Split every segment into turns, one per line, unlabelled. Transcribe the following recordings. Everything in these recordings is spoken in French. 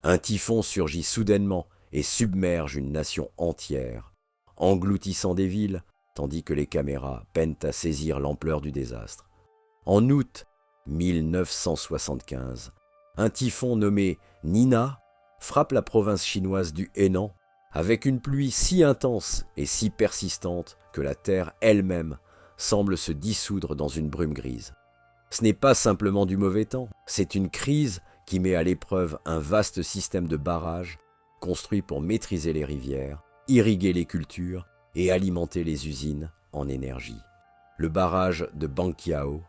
Un typhon surgit soudainement et submerge une nation entière, engloutissant des villes, tandis que les caméras peinent à saisir l'ampleur du désastre. En août 1975, un typhon nommé Nina frappe la province chinoise du Henan avec une pluie si intense et si persistante que la Terre elle-même semble se dissoudre dans une brume grise. Ce n'est pas simplement du mauvais temps, c'est une crise qui met à l'épreuve un vaste système de barrages construit pour maîtriser les rivières, irriguer les cultures et alimenter les usines en énergie. Le barrage de Banqiao,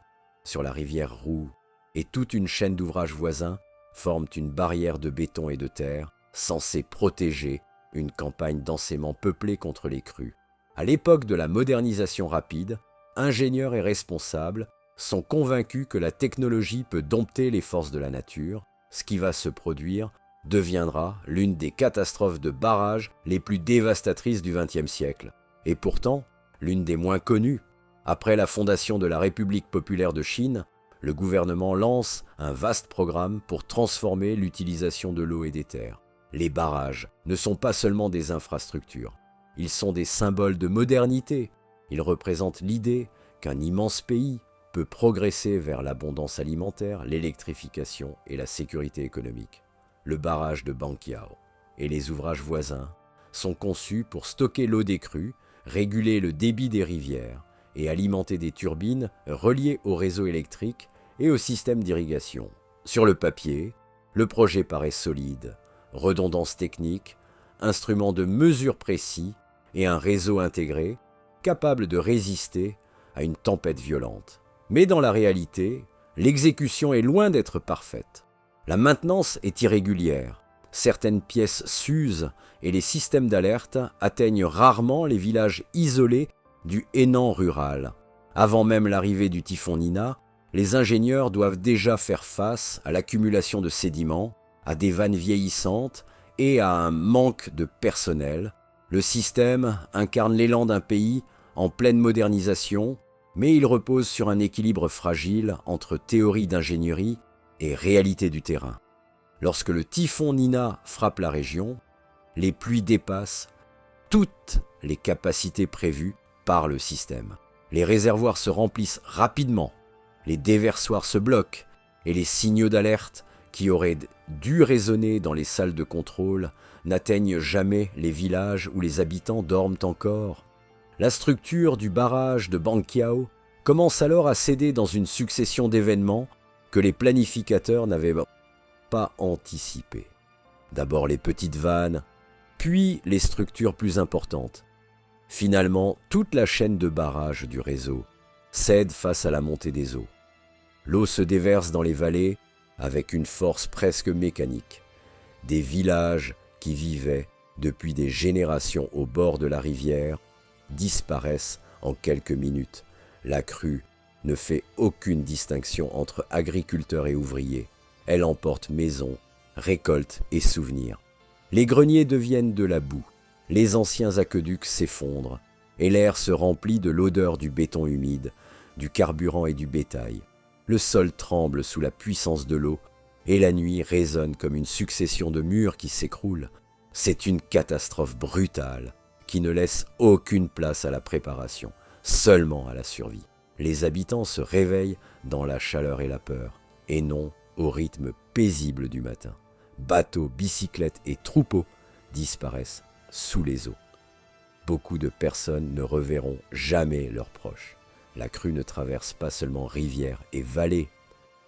sur la rivière Ru, et toute une chaîne d'ouvrages voisins forment une barrière de béton et de terre censée protéger une campagne densément peuplée contre les crues. À l'époque de la modernisation rapide, ingénieurs et responsables sont convaincus que la technologie peut dompter les forces de la nature. Ce qui va se produire deviendra l'une des catastrophes de barrages les plus dévastatrices du XXe siècle, et pourtant l'une des moins connues. Après la fondation de la République populaire de Chine, le gouvernement lance un vaste programme pour transformer l'utilisation de l'eau et des terres. Les barrages ne sont pas seulement des infrastructures, ils sont des symboles de modernité. Ils représentent l'idée qu'un immense pays peut progresser vers l'abondance alimentaire, l'électrification et la sécurité économique. Le barrage de Banqiao et les ouvrages voisins sont conçus pour stocker l'eau des crues, réguler le débit des rivières et alimenter des turbines reliées au réseau électrique et au système d'irrigation. Sur le papier, le projet paraît solide, redondance technique, instruments de mesure précis et un réseau intégré capable de résister à une tempête violente. Mais dans la réalité, l'exécution est loin d'être parfaite. La maintenance est irrégulière, certaines pièces s'usent et les systèmes d'alerte atteignent rarement les villages isolés du Henan rural. Avant même l'arrivée du typhon Nina, les ingénieurs doivent déjà faire face à l'accumulation de sédiments, à des vannes vieillissantes et à un manque de personnel. Le système incarne l'élan d'un pays en pleine modernisation, mais il repose sur un équilibre fragile entre théorie d'ingénierie et réalité du terrain. Lorsque le typhon Nina frappe la région, les pluies dépassent toutes les capacités prévues par le système. Les réservoirs se remplissent rapidement, les déversoirs se bloquent et les signaux d'alerte qui auraient dû résonner dans les salles de contrôle n'atteignent jamais les villages où les habitants dorment encore. La structure du barrage de Banqiao commence alors à céder dans une succession d'événements que les planificateurs n'avaient pas anticipés. D'abord les petites vannes, puis les structures plus importantes. Finalement, toute la chaîne de barrage du réseau cède face à la montée des eaux. L'eau se déverse dans les vallées avec une force presque mécanique. Des villages qui vivaient depuis des générations au bord de la rivière disparaissent en quelques minutes. La crue ne fait aucune distinction entre agriculteurs et ouvriers. Elle emporte maisons, récoltes et souvenirs. Les greniers deviennent de la boue, les anciens aqueducs s'effondrent et l'air se remplit de l'odeur du béton humide, du carburant et du bétail. Le sol tremble sous la puissance de l'eau et la nuit résonne comme une succession de murs qui s'écroulent. C'est une catastrophe brutale qui ne laisse aucune place à la préparation, seulement à la survie. Les habitants se réveillent dans la chaleur et la peur, et non au rythme paisible du matin. Bateaux, bicyclettes et troupeaux disparaissent sous les eaux. Beaucoup de personnes ne reverront jamais leurs proches. La crue ne traverse pas seulement rivières et vallées,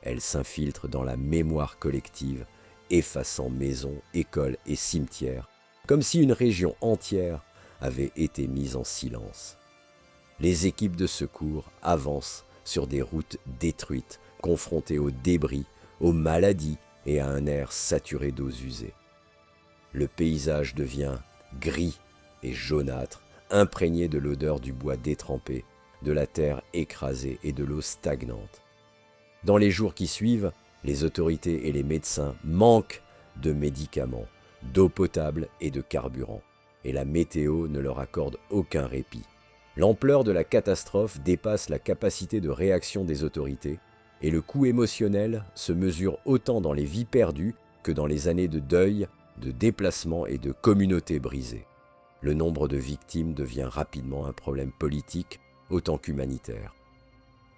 elle s'infiltre dans la mémoire collective, effaçant maisons, écoles et cimetières, comme si une région entière avait été mise en silence. Les équipes de secours avancent sur des routes détruites, confrontées aux débris, aux maladies et à un air saturé d'eaux usées. Le paysage devient gris et jaunâtre, imprégné de l'odeur du bois détrempé, de la terre écrasée et de l'eau stagnante. Dans les jours qui suivent, les autorités et les médecins manquent de médicaments, d'eau potable et de carburant, et la météo ne leur accorde aucun répit. L'ampleur de la catastrophe dépasse la capacité de réaction des autorités, et le coût émotionnel se mesure autant dans les vies perdues que dans les années de deuil, de déplacement et de communautés brisées. Le nombre de victimes devient rapidement un problème politique autant qu'humanitaire.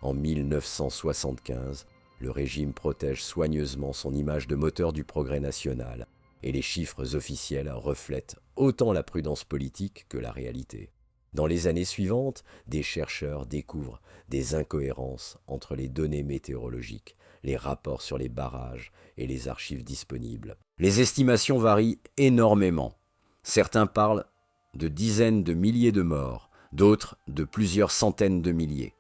En 1975, le régime protège soigneusement son image de moteur du progrès national, et les chiffres officiels reflètent autant la prudence politique que la réalité. Dans les années suivantes, des chercheurs découvrent des incohérences entre les données météorologiques, les rapports sur les barrages et les archives disponibles. Les estimations varient énormément. Certains parlent de dizaines de milliers de morts, d'autres de plusieurs centaines de milliers.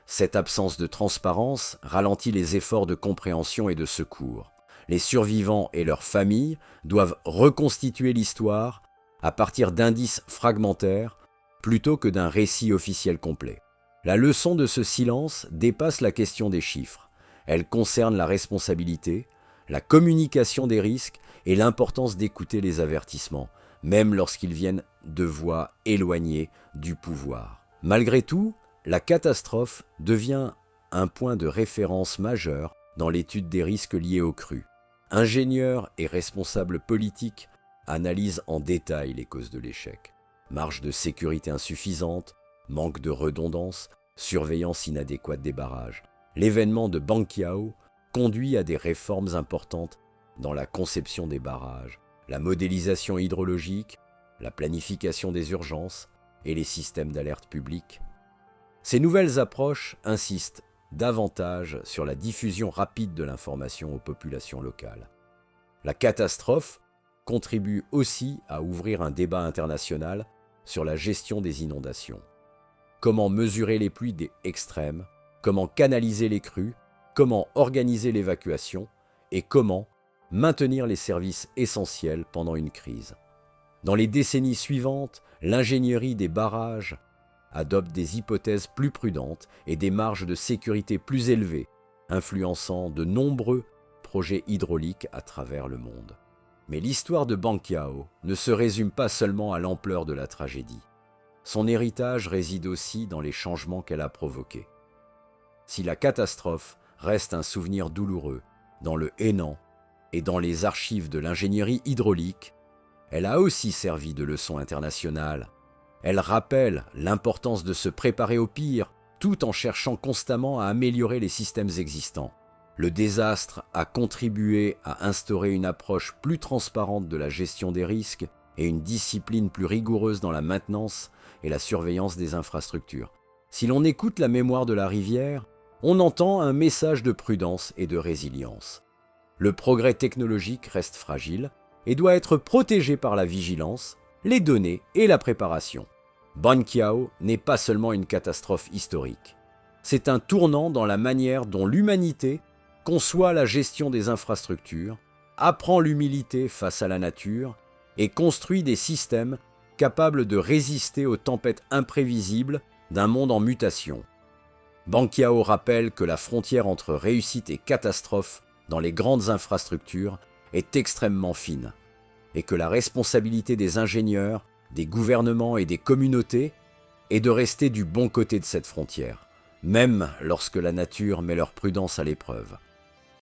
Cette absence de transparence ralentit les efforts de compréhension et de secours. Les survivants et leurs familles doivent reconstituer l'histoire à partir d'indices fragmentaires plutôt que d'un récit officiel complet. La leçon de ce silence dépasse la question des chiffres. Elle concerne la responsabilité, la communication des risques et l'importance d'écouter les avertissements, même lorsqu'ils viennent de voix éloignées du pouvoir. Malgré tout, la catastrophe devient un point de référence majeur dans l'étude des risques liés aux crues. Ingénieurs et responsables politiques analysent en détail les causes de l'échec. Marge de sécurité insuffisante, manque de redondance, surveillance inadéquate des barrages. L'événement de Banqiao conduit à des réformes importantes dans la conception des barrages, la modélisation hydrologique, la planification des urgences et les systèmes d'alerte publique. Ces nouvelles approches insistent davantage sur la diffusion rapide de l'information aux populations locales. La catastrophe contribue aussi à ouvrir un débat international sur la gestion des inondations. Comment mesurer les pluies extrêmes, comment canaliser les crues, comment organiser l'évacuation et comment maintenir les services essentiels pendant une crise. Dans les décennies suivantes, l'ingénierie des barrages adopte des hypothèses plus prudentes et des marges de sécurité plus élevées, influençant de nombreux projets hydrauliques à travers le monde. Mais l'histoire de Banqiao ne se résume pas seulement à l'ampleur de la tragédie. Son héritage réside aussi dans les changements qu'elle a provoqués. Si la catastrophe reste un souvenir douloureux dans le Henan et dans les archives de l'ingénierie hydraulique, elle a aussi servi de leçon internationale. Elle rappelle l'importance de se préparer au pire, tout en cherchant constamment à améliorer les systèmes existants. Le désastre a contribué à instaurer une approche plus transparente de la gestion des risques et une discipline plus rigoureuse dans la maintenance et la surveillance des infrastructures. Si l'on écoute la mémoire de la rivière, on entend un message de prudence et de résilience. Le progrès technologique reste fragile et doit être protégé par la vigilance, les données et la préparation. Banqiao n'est pas seulement une catastrophe historique. C'est un tournant dans la manière dont l'humanité conçoit la gestion des infrastructures, apprend l'humilité face à la nature et construit des systèmes capables de résister aux tempêtes imprévisibles d'un monde en mutation. Banqiao rappelle que la frontière entre réussite et catastrophe dans les grandes infrastructures est extrêmement fine et que la responsabilité des ingénieurs, des gouvernements et des communautés est de rester du bon côté de cette frontière, même lorsque la nature met leur prudence à l'épreuve.